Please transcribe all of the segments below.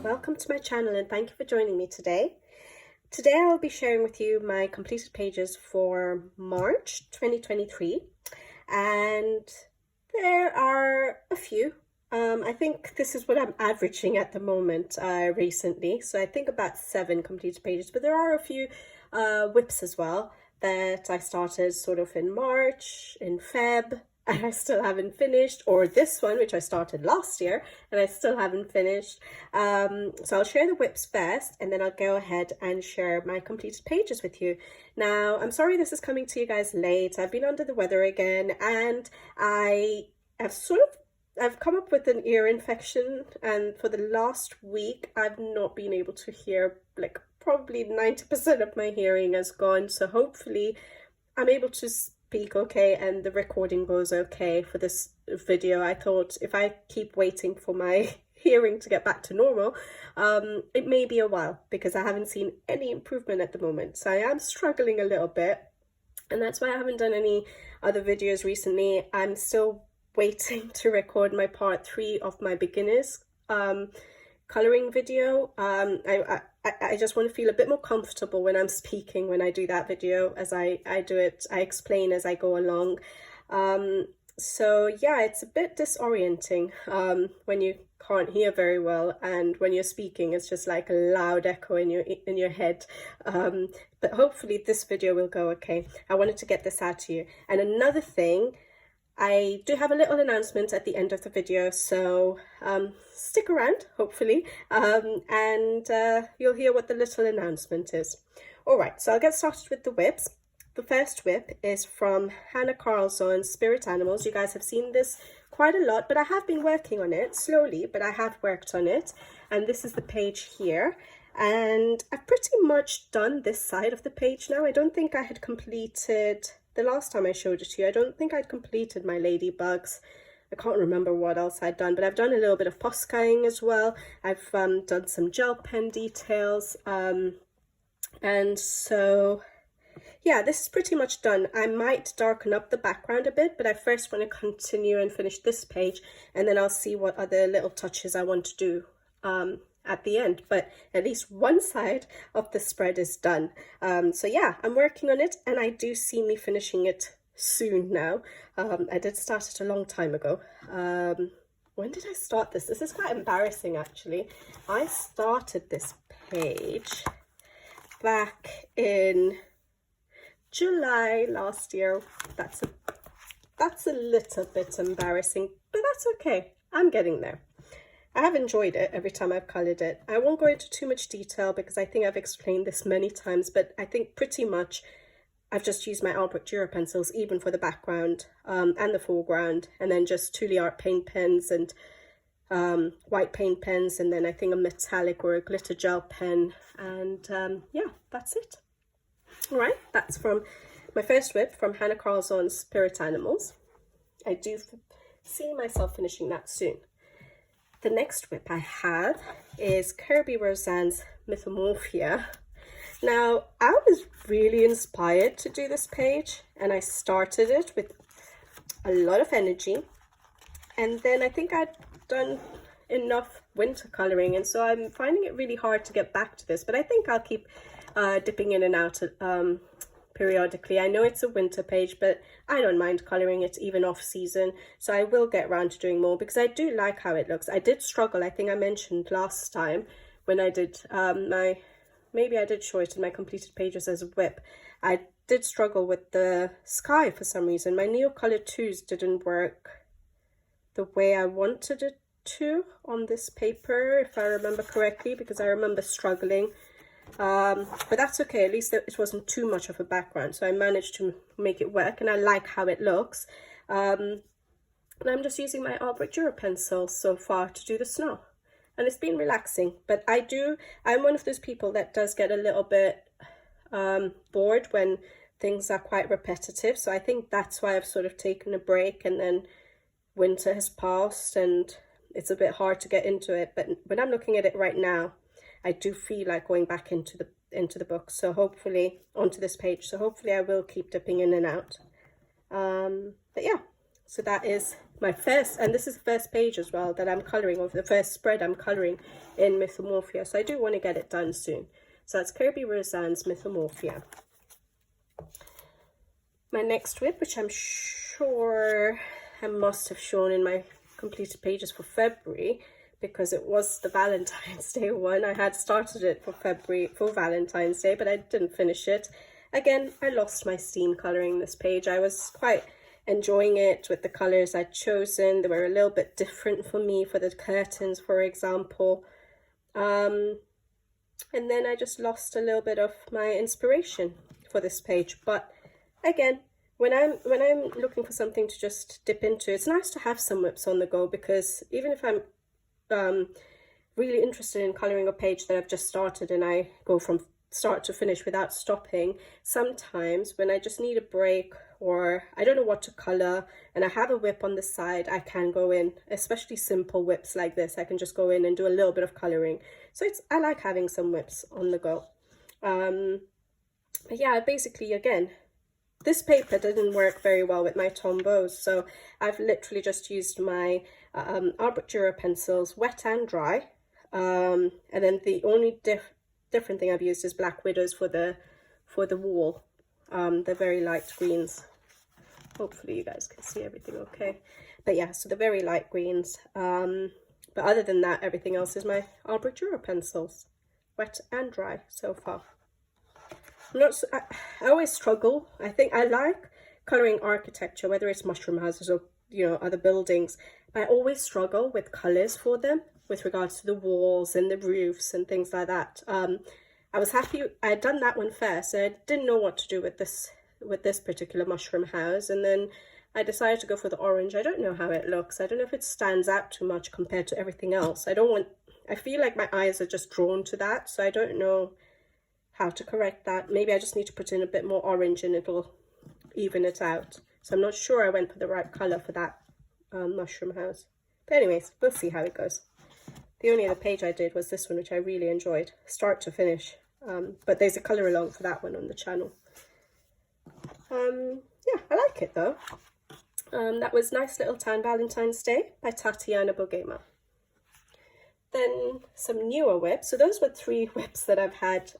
Welcome to my channel and thank you for joining me today. Today I will be sharing with you my completed pages for March 2023, and there are a few. I think this is what I'm averaging at the moment recently, so I think about 7 completed pages, but there are a few whips as well that I started sort of in March, in Feb, and I still haven't finished, or this one which I started last year and I still haven't finished. So I'll share the whips first and then I'll go ahead and share my completed pages with you. Now, I'm sorry this is coming to you guys late. I've been under the weather again and I have I've come up with an ear infection, and for the last week I've not been able to hear. Like probably 90% of my hearing has gone, so hopefully I'm able to speak okay and the recording goes okay for this video. I thought if I keep waiting for my hearing to get back to normal, it may be a while because I haven't seen any improvement at the moment. So I am struggling a little bit, and that's why I haven't done any other videos recently. I'm still waiting to record my part 3 of my beginners coloring video. I just want to feel a bit more comfortable when I'm speaking, when I do that video. As I do it, I explain as I go along. So yeah, it's a bit disorienting when you can't hear very well, and when you're speaking it's just like a loud echo in your head. But hopefully this video will go okay. I wanted to get this out to you. And another thing, I do have a little announcement at the end of the video, so stick around, hopefully, and you'll hear what the little announcement is. Alright, so I'll get started with the whips. The first whip is from Hanna Karlzon's Spirit Animals. You guys have seen this quite a lot, but I have been working on it slowly, but I have worked on it. And this is the page here. And I've pretty much done this side of the page now. I don't think I had completed... The last time I showed it to you, I don't think I'd completed my ladybugs. I can't remember what else I'd done, but I've done a little bit of Poscaying as well. I've done some gel pen details. And so, yeah, this is pretty much done. I might darken up the background a bit, but I first want to continue and finish this page, and then I'll see what other little touches I want to do at the end. But at least one side of the spread is done. So yeah, I'm working on it, and I do see me finishing it soon now. I did start it a long time ago. When did I start this? This is quite embarrassing actually. I started this page back in July last year. That's a little bit embarrassing, but that's okay. I'm getting there. I have enjoyed it every time I've coloured it. I won't go into too much detail because I think I've explained this many times, but I think pretty much I've just used my Albrecht Dürer pencils even for the background and the foreground, and then just Tuli Art paint pens and white paint pens, and then I think a metallic or a glitter gel pen, and yeah, that's it. All right, that's from my first whip from Hanna Karlzon's Spirit Animals. I do see myself finishing that soon. The next whip I have is Kerby Rosane's Mythomorphia. Now, I was really inspired to do this page, and I started it with a lot of energy, and then I think I'd done enough winter colouring, and so I'm finding it really hard to get back to this, but I think I'll keep dipping in and out periodically. I know it's a winter page, but I don't mind colouring it even off season, so I will get around to doing more because I do like how it looks. I did struggle, I think I mentioned last time when I did maybe I did show it in my completed pages as a whip. I did struggle with the sky for some reason. My Neocolor 2s didn't work the way I wanted it to on this paper, if I remember correctly, because I remember struggling. But that's okay, at least it wasn't too much of a background, so I managed to make it work, and I like how it looks. And I'm just using my Albrecht Dürer pencil so far to do the snow, and it's been relaxing. But I'm one of those people that does get a little bit bored when things are quite repetitive, so I think that's why I've sort of taken a break, and then winter has passed and it's a bit hard to get into it. But when I'm looking at it right now, I do feel like going back into the book, so hopefully onto this page, so hopefully I will keep dipping in and out. But yeah, So that is my first, and this is the first page as well that I'm colouring, or the first spread I'm colouring in Mythomorphia. So I do want to get it done soon. So that's Kirby Rosanne's Mythomorphia. My next WIP, which I'm sure I must have shown in my completed pages for February, because it was the Valentine's Day one. I had started it for February, for Valentine's Day, but I didn't finish it. Again, I lost my steam colouring this page. I was quite enjoying it with the colours I'd chosen. They were a little bit different for me, for the curtains, for example. And then I just lost a little bit of my inspiration for this page. But again, when I'm looking for something to just dip into, it's nice to have some WIPs on the go, because even if I'm really interested in colouring a page that I've just started and I go from start to finish without stopping, sometimes when I just need a break or I don't know what to colour and I have a WIP on the side, I can go in, especially simple WIPs like this, I can just go in and do a little bit of colouring. So I like having some WIPs on the go. But yeah, basically, again, this paper didn't work very well with my Tombows, so I've literally just used my Art Dura pencils, wet and dry, and then the only different thing I've used is Black Widows for the wall. They're very light greens. Hopefully you guys can see everything okay. But yeah, so they're very light greens. But other than that, everything else is my Art Dura pencils, wet and dry so far. I always struggle. I think I like colouring architecture, whether it's mushroom houses or, you know, other buildings. But I always struggle with colours for them, with regards to the walls and the roofs and things like that. I was happy I had done that one first, and I didn't know what to do with this particular mushroom house, and then I decided to go for the orange. I don't know how it looks. I don't know if it stands out too much compared to everything else. I feel like my eyes are just drawn to that, so I don't know how to correct that. Maybe I just need to put in a bit more orange and it'll even it out. So I'm not sure I went for the right colour for that mushroom house. But anyways, we'll see how it goes. The only other page I did was this one, which I really enjoyed, start to finish. But there's a colour along for that one on the channel. Yeah, I like it though. That was Nice Little Town Valentine's Day by Tatiana Bogema. Then some newer WIPs. So those were 3 WIPs that I've had,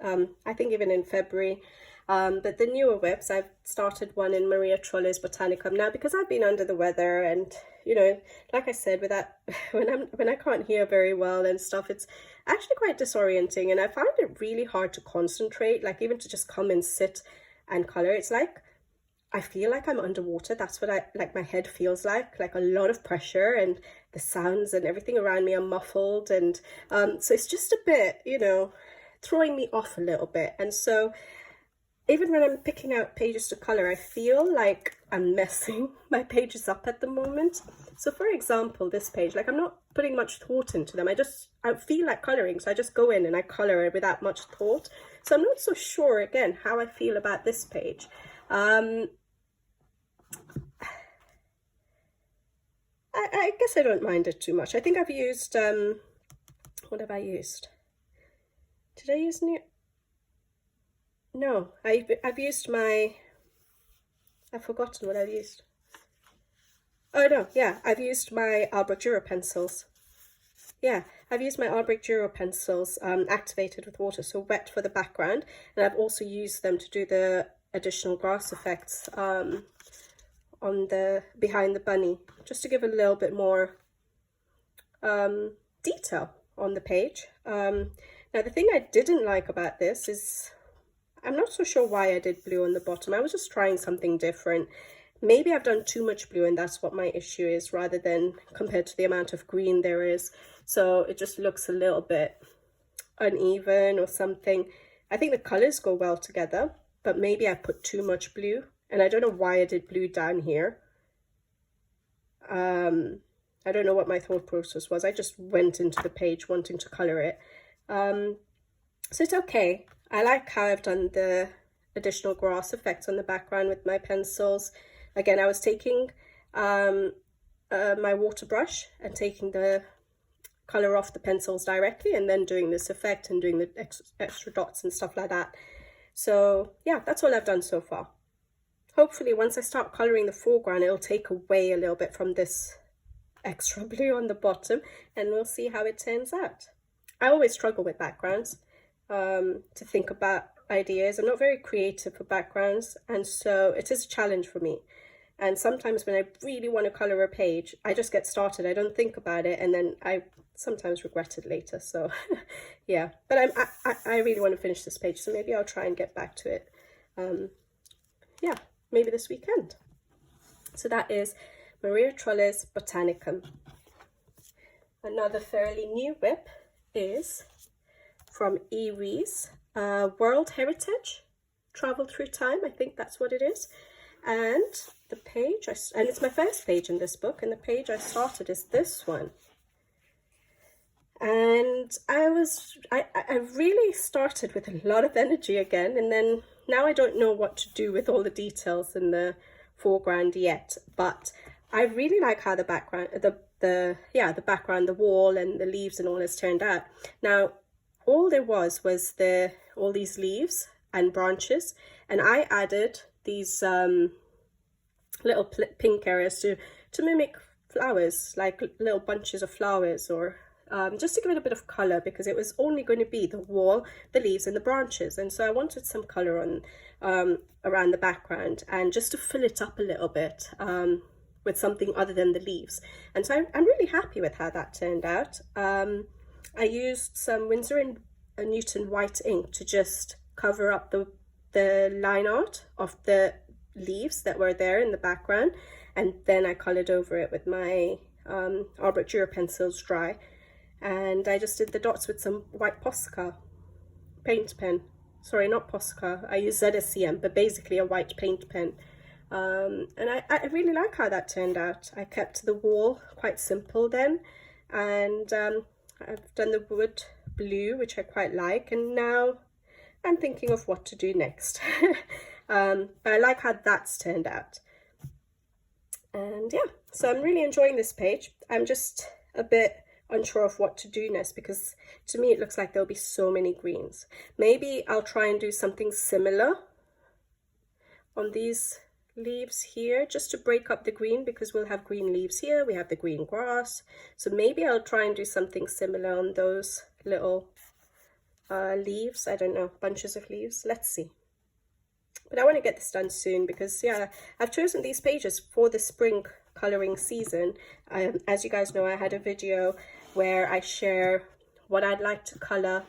I think even in February. But the newer WIPs, I've started one in Maria Trolle's Botanicum. Now, because I've been under the weather and, you know, like I said, with that, when I can't hear very well and stuff, it's actually quite disorienting. And I find it really hard to concentrate, like even to just come and sit and colour. It's like, I feel like I'm underwater. That's what my head feels like a lot of pressure, and the sounds and everything around me are muffled. And so it's just a bit, you know, throwing me off a little bit. And so even when I'm picking out pages to colour, I feel like I'm messing my pages up at the moment. So for example, this page, like I'm not putting much thought into them. I feel like colouring, so I just go in and I colour it without much thought. So I'm not so sure, again, how I feel about this page. I guess I don't mind it too much. I think I've used, what have I used? Did I use new? No, I've used my, I've forgotten what I've used. Oh no, yeah, I've used my Albrecht Dürer pencils. Yeah, I've used my Albrecht Dürer pencils activated with water, so wet for the background. And I've also used them to do the additional grass effects on the behind the bunny, just to give a little bit more detail on the page. Now the thing I didn't like about this is, I'm not so sure why I did blue on the bottom. I was just trying something different. Maybe I've done too much blue and that's what my issue is, rather than compared to the amount of green there is. So it just looks a little bit uneven or something. I think the colors go well together, but maybe I put too much blue. And I don't know why I did blue down here. I don't know what my thought process was. I just went into the page wanting to color it. So it's okay. I like how I've done the additional grass effects on the background with my pencils. Again, I was taking my water brush and taking the color off the pencils directly, and then doing this effect and doing the extra dots and stuff like that. So yeah, that's all I've done so far. hopefully once I start colouring the foreground, it'll take away a little bit from this extra blue on the bottom, and we'll see how it turns out. I always struggle with backgrounds, to think about ideas. I'm not very creative for backgrounds, and so it is a challenge for me. And sometimes when I really want to colour a page, I just get started, I don't think about it, and then I sometimes regret it later. So yeah, but I really want to finish this page, so maybe I'll try and get back to it, yeah, maybe this weekend. So that is Maria Trolle's Botanicum. Another fairly new WIP is from Eries, World Heritage, Travel Through Time, I think that's what it is. And the page, and it's my first page in this book, and the page I started is this one. And I really started with a lot of energy again, and then now I don't know what to do with all the details in the foreground yet, but I really like how the background, the background, the wall and the leaves and all has turned out. Now, all there was all these leaves and branches, and I added these little pink areas to mimic flowers, like little bunches of flowers, or just to give it a bit of color, because it was only going to be the wall, the leaves and the branches, and so I wanted some color on around the background, and just to fill it up a little bit with something other than the leaves. And so I'm really happy with how that turned out. I used some Winsor & Newton white ink to just cover up the line art of the leaves that were there in the background, and then I colored over it with my Art Brut pencils dry, and I just did the dots with some white Posca paint pen. Sorry, not Posca, I use ZSCM, but basically a white paint pen. And I really like how that turned out. I kept the wall quite simple then, and I've done the wood blue, which I quite like, and now I'm thinking of what to do next. But I like how that's turned out. And yeah, so I'm really enjoying this page. I'm just a bit unsure of what to do next, because to me it looks like there'll be so many greens. Maybe I'll try and do something similar on these leaves here, just to break up the green, because we'll have green leaves here, we have the green grass, so maybe I'll try and do something similar on those little leaves. I don't know, bunches of leaves, let's see. But I want to get this done soon, because yeah, I've chosen these pages for the spring coloring season. As you guys know, I had a video where I share what I'd like to color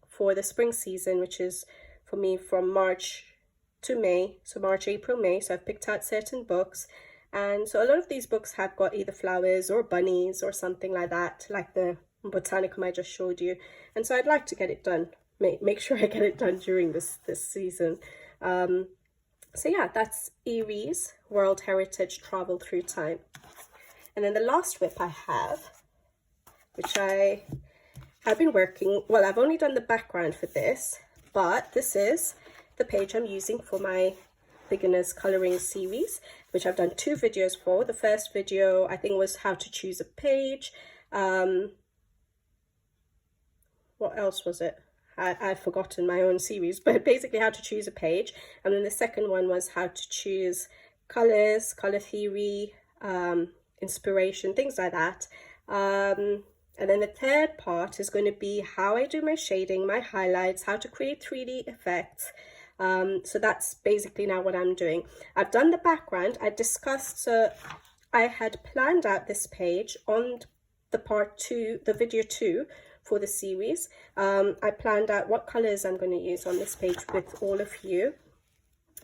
for the spring season, which is for me from March to May, so March, April, May. So I've picked out certain books, and so a lot of these books have got either flowers or bunnies or something like that, like the Botanicum I just showed you. And so I'd like to get it done, make sure I get it done during this season. So yeah, that's Eries, World Heritage, Travel Through Time. And then the last WIP I have, which I have been working, well, I've only done the background for this, but this is the page I'm using for my beginners coloring series, which I've done 2 videos for. The first video I think was how to choose a page. What else was it? I've forgotten my own series, but basically how to choose a page. And then the second one was how to choose colors, color theory, inspiration, things like that. And then the third part is going to be how I do my shading, my highlights, how to create 3D effects. So that's basically now what I'm doing. I've done the background. I discussed, so I had planned out this page on the part 2, the video 2 for the series. I planned out what colors I'm going to use on this page with all of you,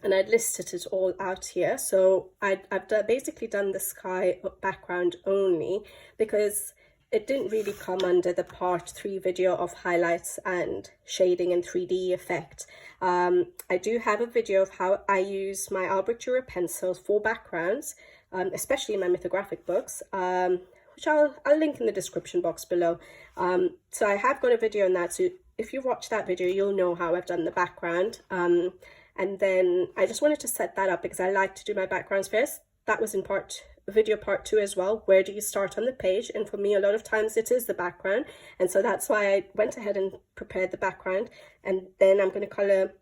and I'd listed it all out here. So I've basically done the sky background only, because it didn't really come under the part 3 video of highlights and shading and 3D effect. I do have a video of how I use my Art Brut pencils for backgrounds, especially in my mythographic books, which I'll link in the description box below. So I have got a video on that, so if you watch that video you'll know how I've done the background. And then I just wanted to set that up because I like to do my backgrounds first. That was in video part 2 as well. Where do you start on the page? And for me, a lot of times it is the background, and so that's why I went ahead and prepared the background, and then I'm going to color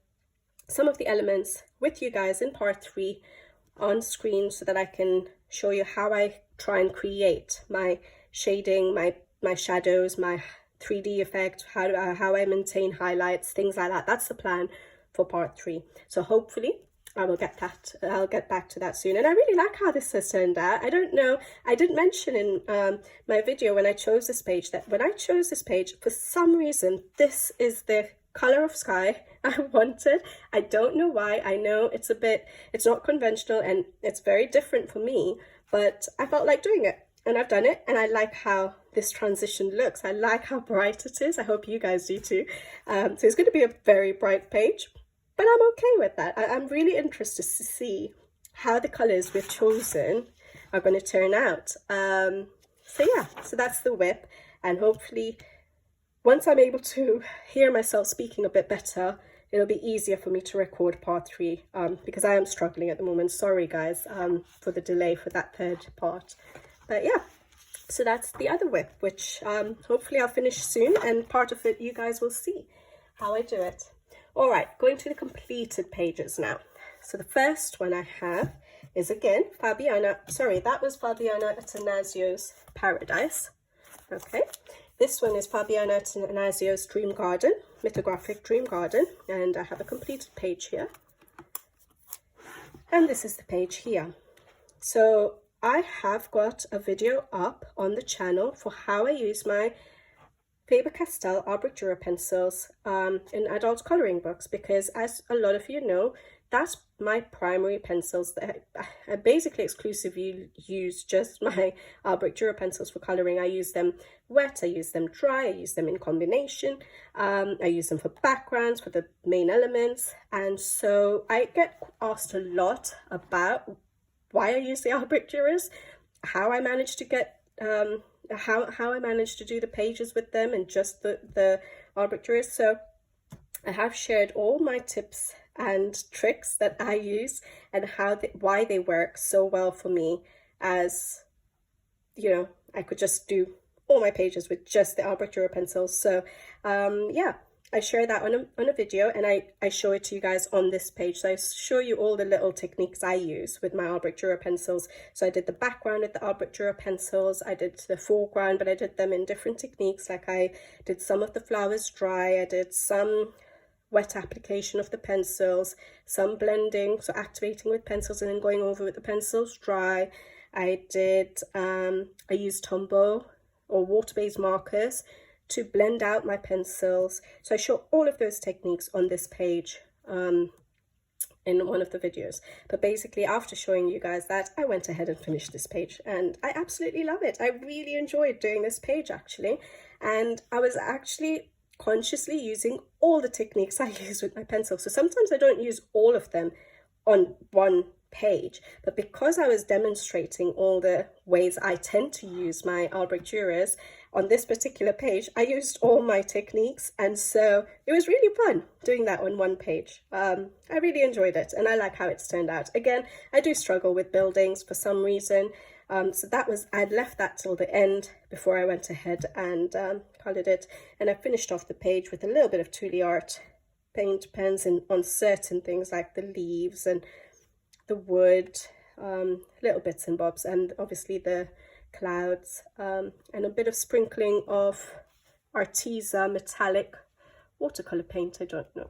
some of the elements with you guys in part 3 on screen so that I can show you how I try and create my shading, my shadows, my 3D effect, how I maintain highlights, things like that. That's the plan for part 3. So hopefully I'll get back to that soon. And I really like how this has turned out. I don't know, I didn't mention in my video when I chose this page that when I chose this page, for some reason, this is the color of sky I wanted. I don't know why. I know it's not conventional and it's very different for me, but I felt like doing it and I've done it, and I like how this transition looks. I like how bright it is. I hope you guys do too. So it's going to be a very bright page, but I'm okay with that. I'm really interested to see how the colors we've chosen are going to turn out. So yeah, so that's the whip, and hopefully once I'm able to hear myself speaking a bit better, it'll be easier for me to record part 3, because I am struggling at the moment. Sorry guys for the delay for that third part. But yeah, so that's the other whip, which hopefully I'll finish soon, and part of it you guys will see how I do it. All right, going to the completed pages now. So the first one I have is again that was Fabiana Attanasiou's Paradise. Okay, this one is Fabiana Attanasiou's Dream Garden, Mythographic Dream Garden, and I have a completed page here. And this is the page here. So I have got a video up on the channel for how I use my Faber-Castell Art Dura pencils in adult colouring books, because as a lot of you know, that's my primary pencils. That I basically exclusively use just my Art Dura pencils for colouring. I use them wet, I use them dry, I use them in combination, I use them for backgrounds, for the main elements, and so I get asked a lot about why I use the Art Duras, how I managed to get how I managed to do the pages with them and just the Art Duras. So I have shared all my tips and tricks that I use and why they work so well for me, as you know, I could just do all my pages with just the Art Dura pencils. So yeah, I share that on a video, and I show it to you guys on this page. So I show you all the little techniques I use with my Art Dura pencils. So I did the background with the Art Dura pencils, I did the foreground, but I did them in different techniques. Like I did some of the flowers dry, I did some wet application of the pencils, some blending, so activating with pencils and then going over with the pencils dry. I used Tombow or water-based markers to blend out my pencils. So I show all of those techniques on this page in one of the videos. But basically, after showing you guys that, I went ahead and finished this page, and I absolutely love it. I really enjoyed doing this page actually, and I was actually consciously using all the techniques I use with my pencil. So sometimes I don't use all of them on one page, but because I was demonstrating all the ways I tend to use my Art Duras on this particular page, I used all my techniques, and so it was really fun doing that on one page. I really enjoyed it, and I like how it's turned out. Again, I do struggle with buildings for some reason, so I'd left that till the end before I went ahead and coloured it, and I finished off the page with a little bit of Tuli Art paint pens on certain things like the leaves and the wood, little bits and bobs, and obviously the clouds, and a bit of sprinkling of Arteza metallic watercolor paint. I don't know,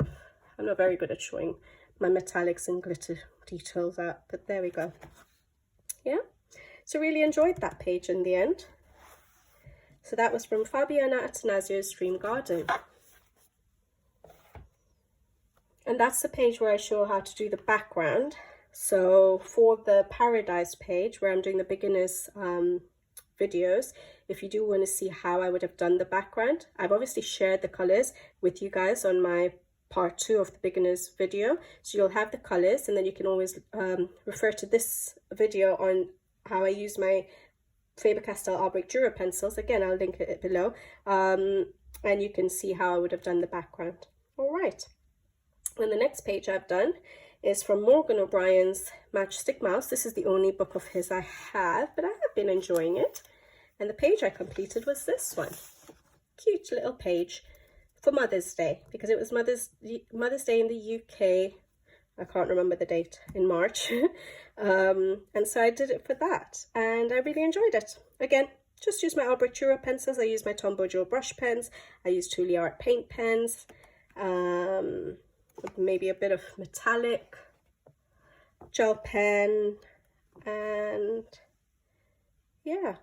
I'm not very good at showing my metallics and glitter details out, but there we go. Yeah, so really enjoyed that page in the end. So that was from Fabiana Attanasiou's Dream Garden. And that's the page where I show how to do the background. So for the Paradise page, where I'm doing the beginners videos, if you do want to see how I would have done the background, I've obviously shared the colors with you guys on my part 2 of the beginners video. So you'll have the colors, and then you can always refer to this video on how I use my Faber-Castell Art Dura pencils. Again, I'll link it below, and you can see how I would have done the background. All right, and the next page I've done is from Morgan O'Brien's Matchstick Mouse. This is the only book of his I have, but I have been enjoying it. And the page I completed was this one. Cute little page for Mother's Day, because it was Mother's Day in the UK I can't remember the date, in March. And so I did it for that, and I really enjoyed it. Again, just use my Albrecht pencils. I use my Tombow Dual brush pens. I use 2 Lee Art paint pens. Maybe a bit of metallic gel pen, and yeah,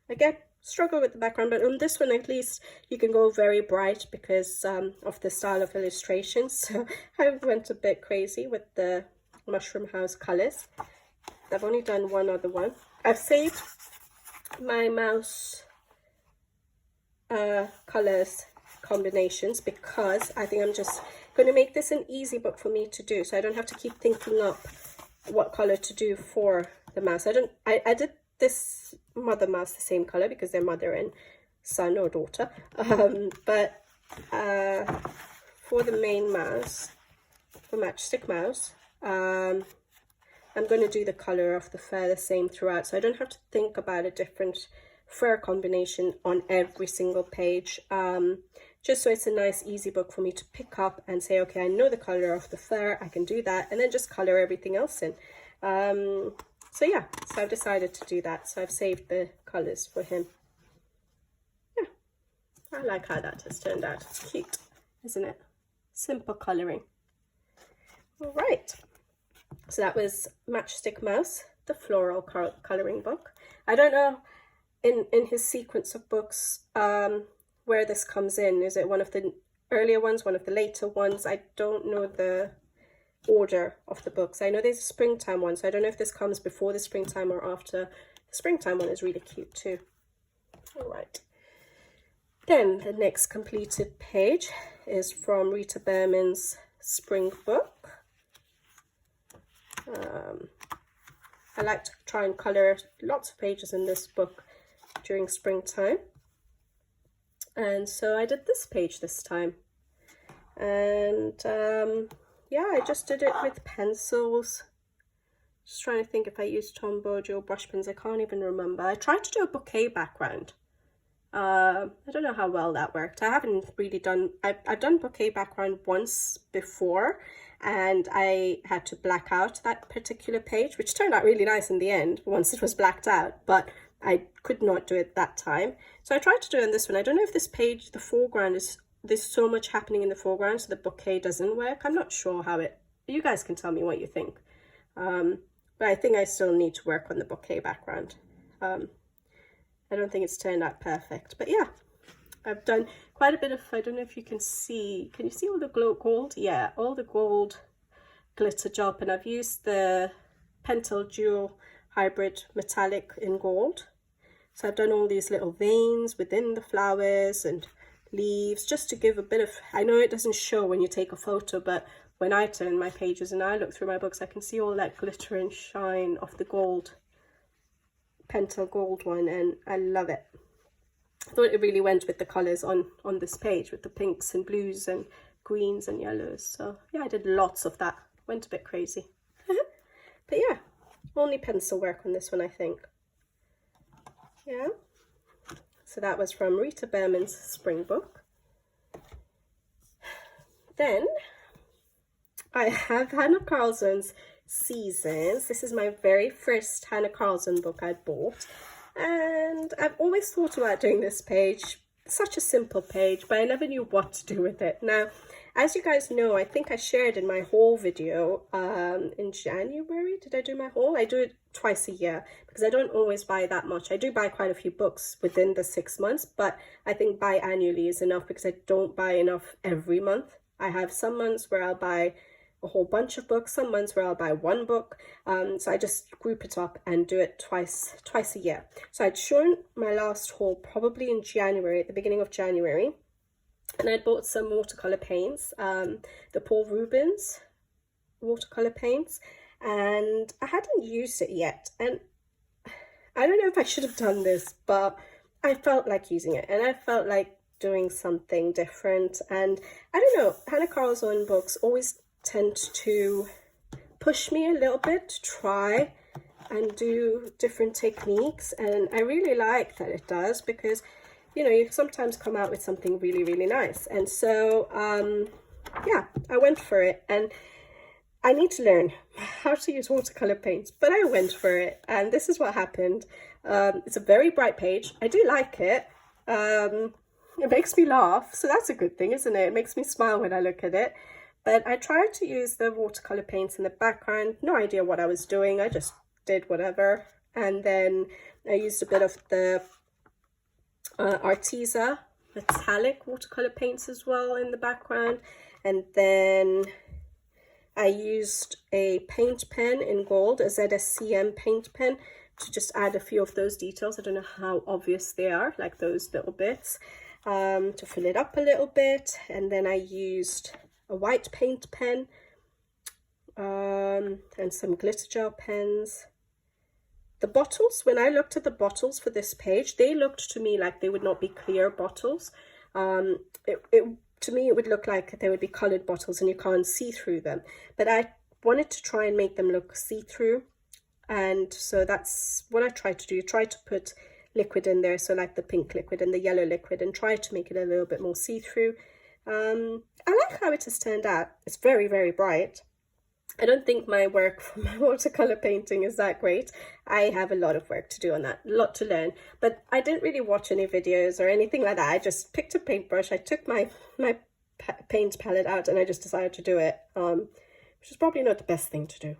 again, struggle with the background, but on this one at least you can go very bright because of the style of illustration. So I went a bit crazy with the Mushroom House colors. I've only done one other one. I've saved my mouse colors combinations because I think I'm just going to make this an easy book for me to do, so I don't have to keep thinking up what color to do for the mouse. I did this mother mouse the same color because they're mother and son or daughter, but for the main mouse, for Matchstick Mouse, I'm going to do the color of the fur the same throughout, so I don't have to think about a different fur combination on every single page, just so it's a nice easy book for me to pick up and say, okay, I know the color of the fur, I can do that, and then just color everything else in. So yeah, so I've decided to do that, so I've saved the colors for him. Yeah, I like how that has turned out. It's cute, isn't it? Simple coloring. All right, so that was Matchstick Mouse, the floral coloring book. I don't know in his sequence of books where this comes in. Is it one of the earlier ones, one of the later ones? I don't know the order of the books. I know there's a springtime one, so I don't know if this comes before the springtime or after. The springtime one is really cute too. All right, then the next completed page is from Rita Berman's spring book. I like to try and color lots of pages in this book during springtime, and so I did this page this time, and yeah, I just did it with pencils. Just trying to think if I used Tombow Dual brush pens. I can't even remember. I tried to do a bouquet background. I don't know how well that worked. I haven't really done, I've done bouquet background once before, and I had to black out that particular page, which turned out really nice in the end once it was blacked out, but I could not do it that time. So I tried to do it in this one. I don't know if this page, the foreground is, there's so much happening in the foreground, so the bouquet doesn't work. I'm not sure how it, you guys can tell me what you think. But I think I still need to work on the bouquet background. I don't think it's turned out perfect, but yeah, I've done quite a bit of, I don't know if you can see all the gold? Yeah, all the gold glitter gel pen. I've used the Pentel Dual Hybrid Metallic in gold. So I've done all these little veins within the flowers and leaves, just to give a bit of, I know it doesn't show when you take a photo, but when I turn my pages and I look through my books, I can see all that glitter and shine of the gold, Pentel gold one, and I love it. I thought it really went with the colours on this page, with the pinks and blues and greens and yellows. So yeah, I did lots of that. Went a bit crazy. But yeah, only pencil work on this one, I think. Yeah. So that was from Rita Berman's spring book. Then I have Hanna Karlzon's Seasons. This is my very first Hanna Karlzon book I bought, and I've always thought about doing this page. Such a simple page, but I never knew what to do with it. Now, as you guys know, I think I shared in my haul video in January. Did I do my haul? I do it twice a year because I don't always buy that much. I do buy quite a few books within the 6 months, but I think biannually is enough because I don't buy enough every month. I have some months where I'll buy a whole bunch of books, some months where I'll buy one book, so I just group it up and do it twice a year. So I'd shown my last haul probably in January, at the beginning of January, and I bought some watercolor paints, the Paul Rubens watercolor paints, and I hadn't used it yet, and I don't know if I should have done this, but I felt like using it, and I felt like doing something different. And I don't know, Hanna Karlzon books always tend to push me a little bit to try and do different techniques, and I really like that it does, because you know, you sometimes come out with something really, really nice. And so yeah, I went for it, and I need to learn how to use watercolor paints, but I went for it, and this is what happened. It's a very bright page. I do like it. It makes me laugh, so that's a good thing, isn't it? It makes me smile when I look at it. But I tried to use the watercolor paints in the background. No idea what I was doing. I just did whatever. And then I used a bit of the Arteza metallic watercolor paints as well in the background. And then I used a paint pen in gold, a ZSCM paint pen, to just add a few of those details. I don't know how obvious they are, like those little bits, to fill it up a little bit. And then I used a white paint pen and some glitter gel pens. The bottles, when I looked at the bottles for this page, they looked to me like they would not be clear bottles. To me, it would look like they would be colored bottles and you can't see through them. But I wanted to try and make them look see-through. And so that's what I tried to do. Try to put liquid in there, so like the pink liquid and the yellow liquid, and try to make it a little bit more see-through. I like how it has turned out. It's very, very bright. I don't think my work for my watercolor painting is that great. I have a lot of work to do on that, a lot to learn. But I didn't really watch any videos or anything like that. I just picked a paintbrush. I took my paint palette out and I just decided to do it, which is probably not the best thing to do.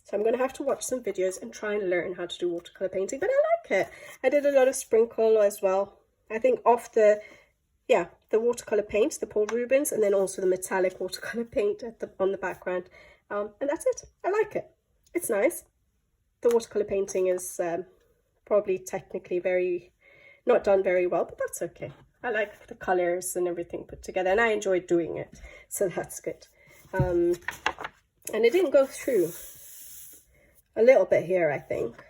So I'm going to have to watch some videos and try and learn how to do watercolor painting, but I like it. I did a lot of sprinkle as well. I think off the watercolor paint, the Paul Rubens, and then also the metallic watercolor paint on the background. And that's it. I like it. It's nice. The watercolor painting is probably technically not done very well, but that's okay. I like the colors and everything put together, and I enjoyed doing it, so that's good. And it didn't go through. A little bit here, I think,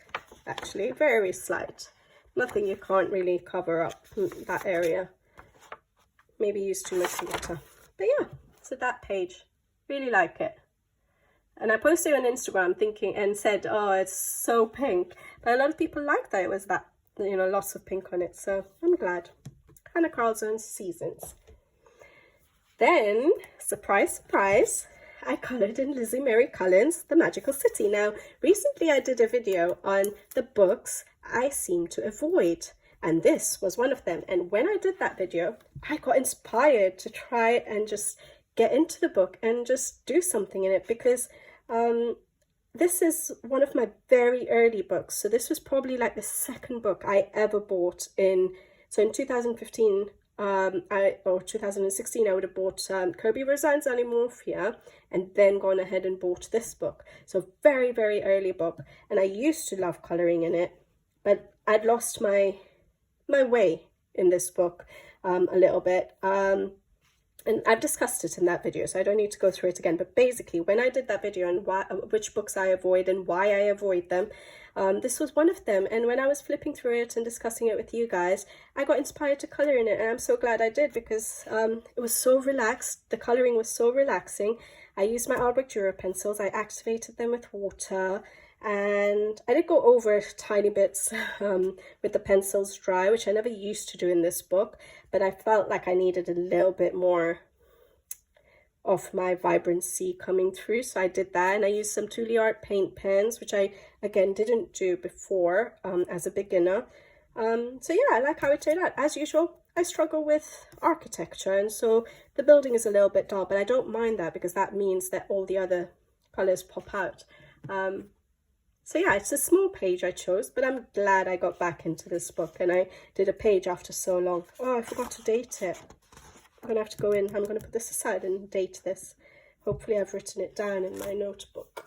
actually, very slight. Nothing you can't really cover up that area. Maybe use too much water. But yeah, so that page, really like it. And I posted on Instagram thinking and said, oh, it's so pink. But a lot of people liked that it was that, you know, lots of pink on it. So I'm glad. Hannah Carlson's Seasons. Then, surprise, surprise, I coloured in Lizzie Mary Cullen's The Magical City. Now, recently I did a video on the books I seem to avoid, and this was one of them. And when I did that video, I got inspired to try and just get into the book and just do something in it, because this is one of my very early books. So this was probably like the second book I ever bought in 2015 or 2016, I would have bought Kirby Roseanne's Animorphia, and then gone ahead and bought this book. So very, very early book, and I used to love colouring in it, but I'd lost my way in this book a little bit. And I've discussed it in that video, so I don't need to go through it again. But basically, when I did that video on which books I avoid and why I avoid them, this was one of them. And when I was flipping through it and discussing it with you guys, I got inspired to colour in it. And I'm so glad I did, because it was so relaxed. The colouring was so relaxing. I used my Albrecht Dürer pencils. I activated them with water. And I did go over tiny bits with the pencils dry, which I never used to do in this book, but I felt like I needed a little bit more of my vibrancy coming through, so I did that. And I used some Tuli Art paint pens, which I again didn't do before as a beginner. So yeah, I like how it turned out. As usual, I struggle with architecture, and so the building is a little bit dull, but I don't mind that, because that means that all the other colors pop out. So yeah, it's a small page I chose, but I'm glad I got back into this book, and I did a page after so long. Oh, I forgot to date it. I'm going to have to go in. I'm going to put this aside and date this. Hopefully I've written it down in my notebook,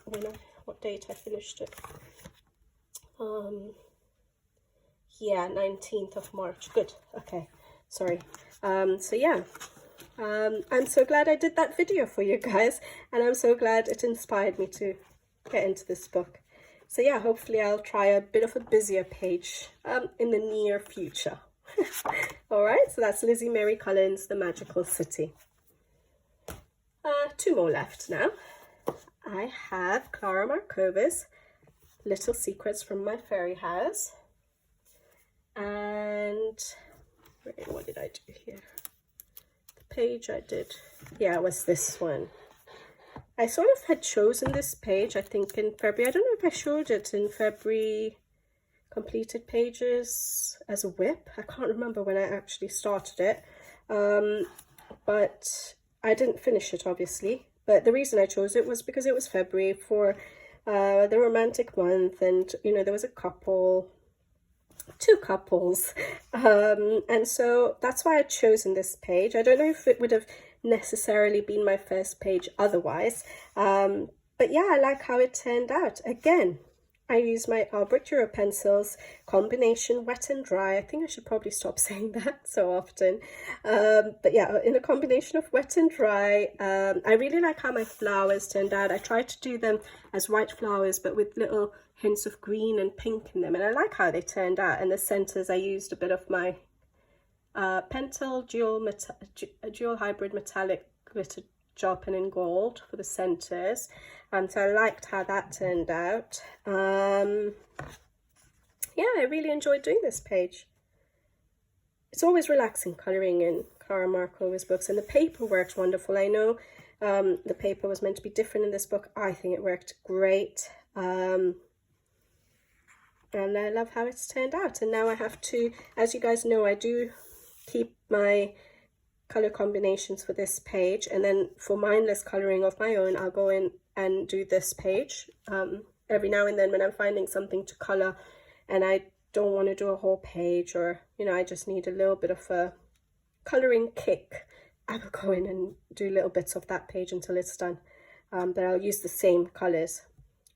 what date I finished it. Yeah, 19th of March. Good. Okay. Sorry. So yeah. I'm so glad I did that video for you guys, and I'm so glad it inspired me to get into this book. So yeah, hopefully I'll try a bit of a busier page in the near future. All right, so that's Lizzie Mary Cullen's The Magical City. Two more left now. I have Klara Markova's Little Secrets from My Fairy House. And what did I do here? The page I did, yeah, it was this one. I sort of had chosen this page, I think, in February. I don't know if I showed it in February completed pages as a WIP. I can't remember when I actually started it, but I didn't finish it, obviously. But the reason I chose it was because it was February for the romantic month, and you know, there was a couple, two couples, and so that's why I'd chosen this page. I don't know if it would have necessarily been my first page otherwise, but yeah, I like how it turned out. Again, I use my Albrecht Dürer pencils, combination wet and dry. I think I should probably stop saying that so often. But yeah, in a combination of wet and dry. I really like how my flowers turned out. I tried to do them as white flowers, but with little hints of green and pink in them. And I like how they turned out. And the centers, I used a bit of my Pentel dual hybrid metallic glitter gel pen in gold for the centers, and so I liked how that turned out. Yeah, I really enjoyed doing this page. It's always relaxing colouring in Clara Markova's books, and the paper worked wonderful. I know the paper was meant to be different in this book. I think it worked great, and I love how it's turned out. And now I have to, as you guys know, I do keep my color combinations for this page, and then for mindless coloring of my own, I'll go in and do this page every now and then when I'm finding something to color and I don't want to do a whole page, or you know, I just need a little bit of a coloring kick. I will go in and do little bits of that page until it's done, but I'll use the same colors.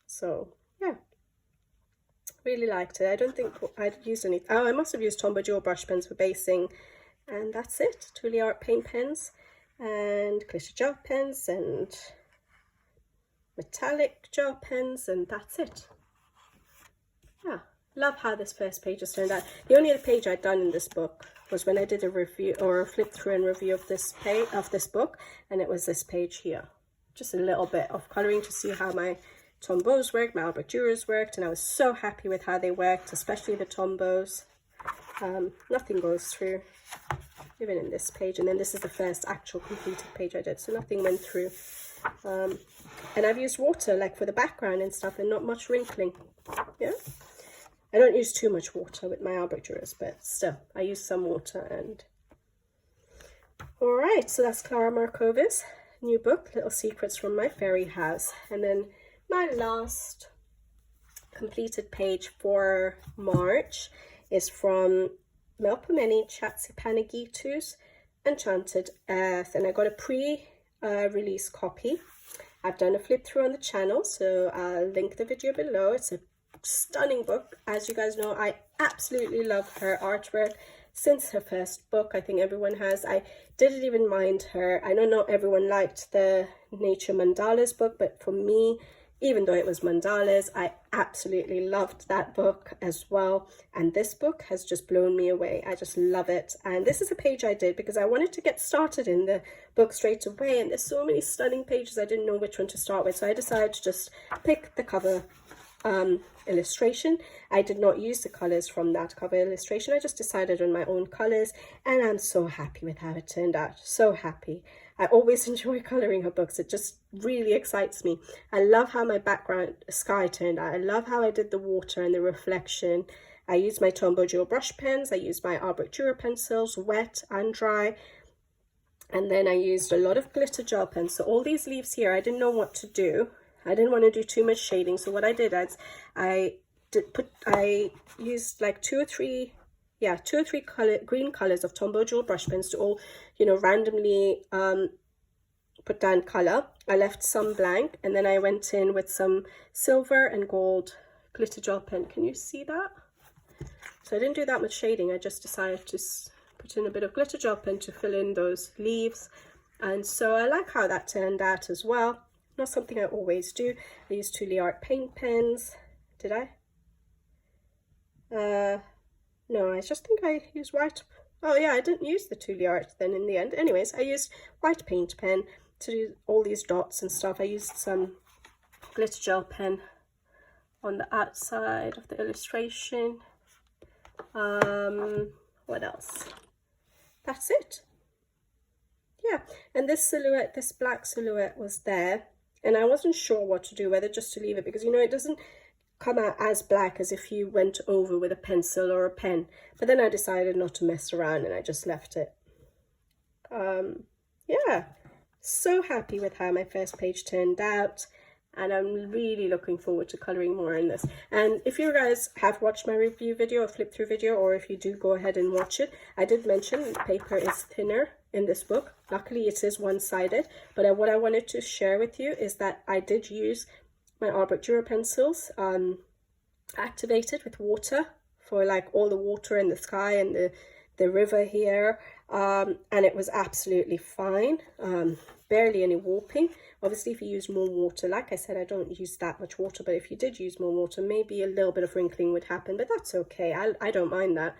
So yeah, really liked it. I don't think I'd used any. Oh, I must have used Tombow dual brush pens for basing. And that's it. Tuli Art paint pens and glitter gel pens and metallic gel pens, and that's it. Yeah, love how this first page has turned out. The only other page I'd done in this book was when I did a review or a flip through and review of this page of this book, and it was this page here. Just a little bit of colouring to see how my Tombows worked, my Albrecht Dürers worked, and I was so happy with how they worked, especially the Tombows. Nothing goes through, even in this page, and then this is the first actual completed page I did, so nothing went through. And I've used water like for the background and stuff, and not much wrinkling. Yeah, I don't use too much water with my Albrecht Dürers, but still I use some water. And all right, so that's Clara Markova's new book, Little Secrets from My Fairy House. And then my last completed page for March is from Melpomene Chatzipanegitus Enchanted Earth, and I got a pre-release copy. I've done a flip through on the channel, so I'll link the video below. It's a stunning book. As you guys know, I absolutely love her artwork since her first book. I think everyone has. I didn't even mind her. I know not everyone liked the Nature Mandalas book, but for me, even though it was mandalas, I absolutely loved that book as well. And this book has just blown me away. I just love it. And this is a page I did because I wanted to get started in the book straight away. And there's so many stunning pages, I didn't know which one to start with. So I decided to just pick the cover illustration. I did not use the colors from that cover illustration. I just decided on my own colors, and I'm so happy with how it turned out. So happy. I always enjoy coloring her books. It just really excites me. I love how my background sky turned out. I love how I did the water and the reflection. I used my Tombow dual brush pens. I used my Albrecht Dürer pencils, wet and dry. And then I used a lot of glitter gel pens. So all these leaves here, I didn't know what to do. I didn't want to do too much shading. So what I did is I used like two or three green colors of Tombow dual brush pens to all, you know, randomly put down color. I left some blank, and then I went in with some silver and gold glitter gel pen. Can you see that? So I didn't do that much shading. I just decided to put in a bit of glitter gel pen to fill in those leaves. And so I like how that turned out as well. Not something I always do. I used Tuli Art paint pens. Did I? No, I just think I used white. Oh yeah, I didn't use the Tuli Art then in the end. Anyways, I used white paint pen to do all these dots and stuff. I used some glitter gel pen on the outside of the illustration. What else? That's it. Yeah, and this silhouette, this black silhouette was there. and I wasn't sure what to do, whether just to leave it, because, you know, it doesn't come out as black as if you went over with a pencil or a pen. But then I decided not to mess around and I just left it. Yeah, so happy with how my first page turned out, and I'm really looking forward to coloring more in this. And if you guys have watched my review video or flip through video, or if you do, go ahead and watch it, I did mention the paper is thinner in this book. Luckily it is one-sided, but what I wanted to share with you is that I did use my Art Dura pencils activated with water for like all the water in the sky and the river here, and it was absolutely fine. Barely any warping. Obviously, if you use more water, like I said, I don't use that much water, but if you did use more water, maybe a little bit of wrinkling would happen, but that's okay. I don't mind that.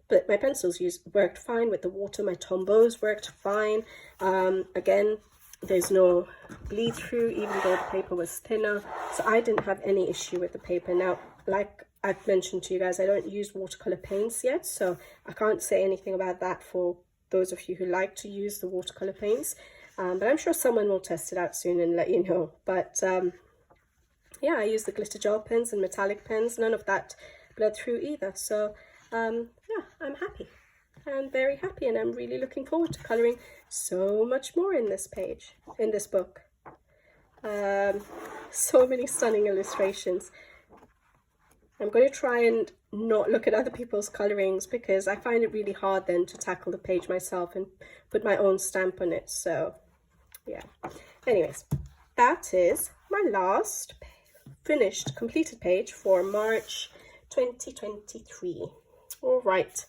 But my pencils worked fine with the water. My Tombows worked fine. Again, there's no bleed through, even though the paper was thinner, so I didn't have any issue with the paper. Now, like I've mentioned to you guys, I don't use watercolor paints yet, so I can't say anything about that for those of you who like to use the watercolor paints, but I'm sure someone will test it out soon and let you know. But yeah, I use the glitter gel pens and metallic pens. None of that bled through either, so yeah, I'm happy. I'm very happy, and I'm really looking forward to coloring so much more in this page, in this book. So many stunning illustrations. I'm going to try and not look at other people's colorings, because I find it really hard then to tackle the page myself and put my own stamp on it. So yeah, anyways, that is my last finished completed page for March 2023. All right,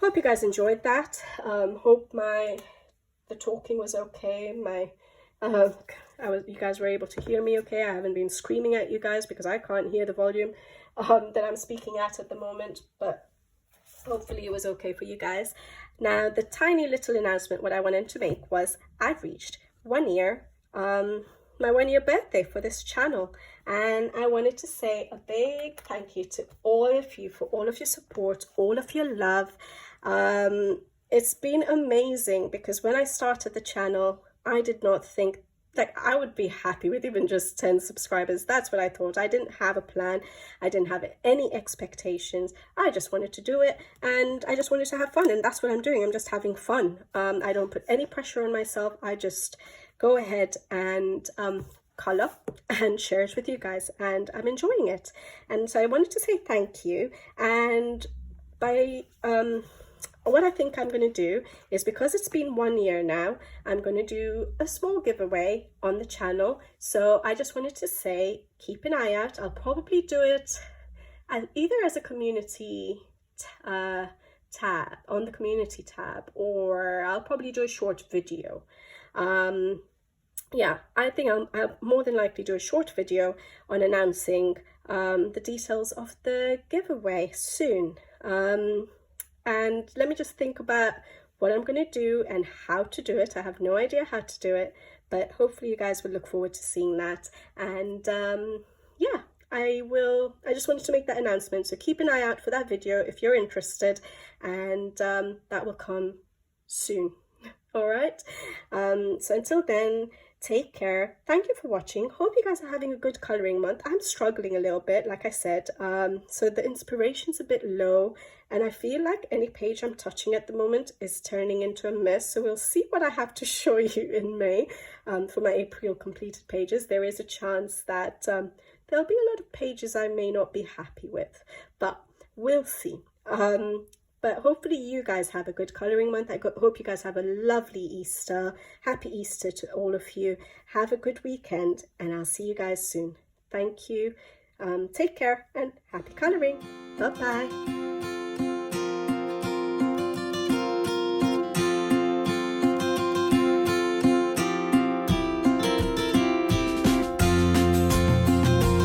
hope you guys enjoyed that. Hope the talking was okay. You guys were able to hear me okay. I haven't been screaming at you guys because I can't hear the volume that I'm speaking at the moment, but hopefully it was okay for you guys. Now, the tiny little announcement what I wanted to make was I've reached 1 year, my 1 year birthday for this channel, and I wanted to say a big thank you to all of you for all of your support, all of your love. It's been amazing, because when I started the channel, I did not think like I would be happy with even just 10 subscribers. That's what I thought. I didn't have a plan. I didn't have any expectations. I just wanted to do it, and I just wanted to have fun, and that's what I'm doing. I'm just having fun. I don't put any pressure on myself. I just go ahead and color and share it with you guys, and I'm enjoying it. And so I wanted to say thank you. And by what I think I'm going to do is, because it's been 1 year now, I'm going to do a small giveaway on the channel. So I just wanted to say, keep an eye out. I'll probably do it either as a community tab, on the community tab, or I'll probably do a short video. Yeah, I think I'll more than likely do a short video on announcing the details of the giveaway soon. And let me just think about what I'm going to do and how to do it. I have no idea how to do it, but hopefully you guys will look forward to seeing that. And yeah, I just wanted to make that announcement. So keep an eye out for that video if you're interested, and that will come soon. All right. So until then, take care. Thank you for watching. Hope you guys are having a good coloring month. I'm struggling a little bit, like I said. So the inspiration's a bit low, and I feel like any page I'm touching at the moment is turning into a mess. So we'll see what I have to show you in May for my April completed pages. There is a chance that there'll be a lot of pages I may not be happy with, but we'll see. But hopefully you guys have a good coloring month. I hope you guys have a lovely Easter. Happy Easter to all of you. Have a good weekend, and I'll see you guys soon. Thank you. Take care and happy coloring. Bye-bye.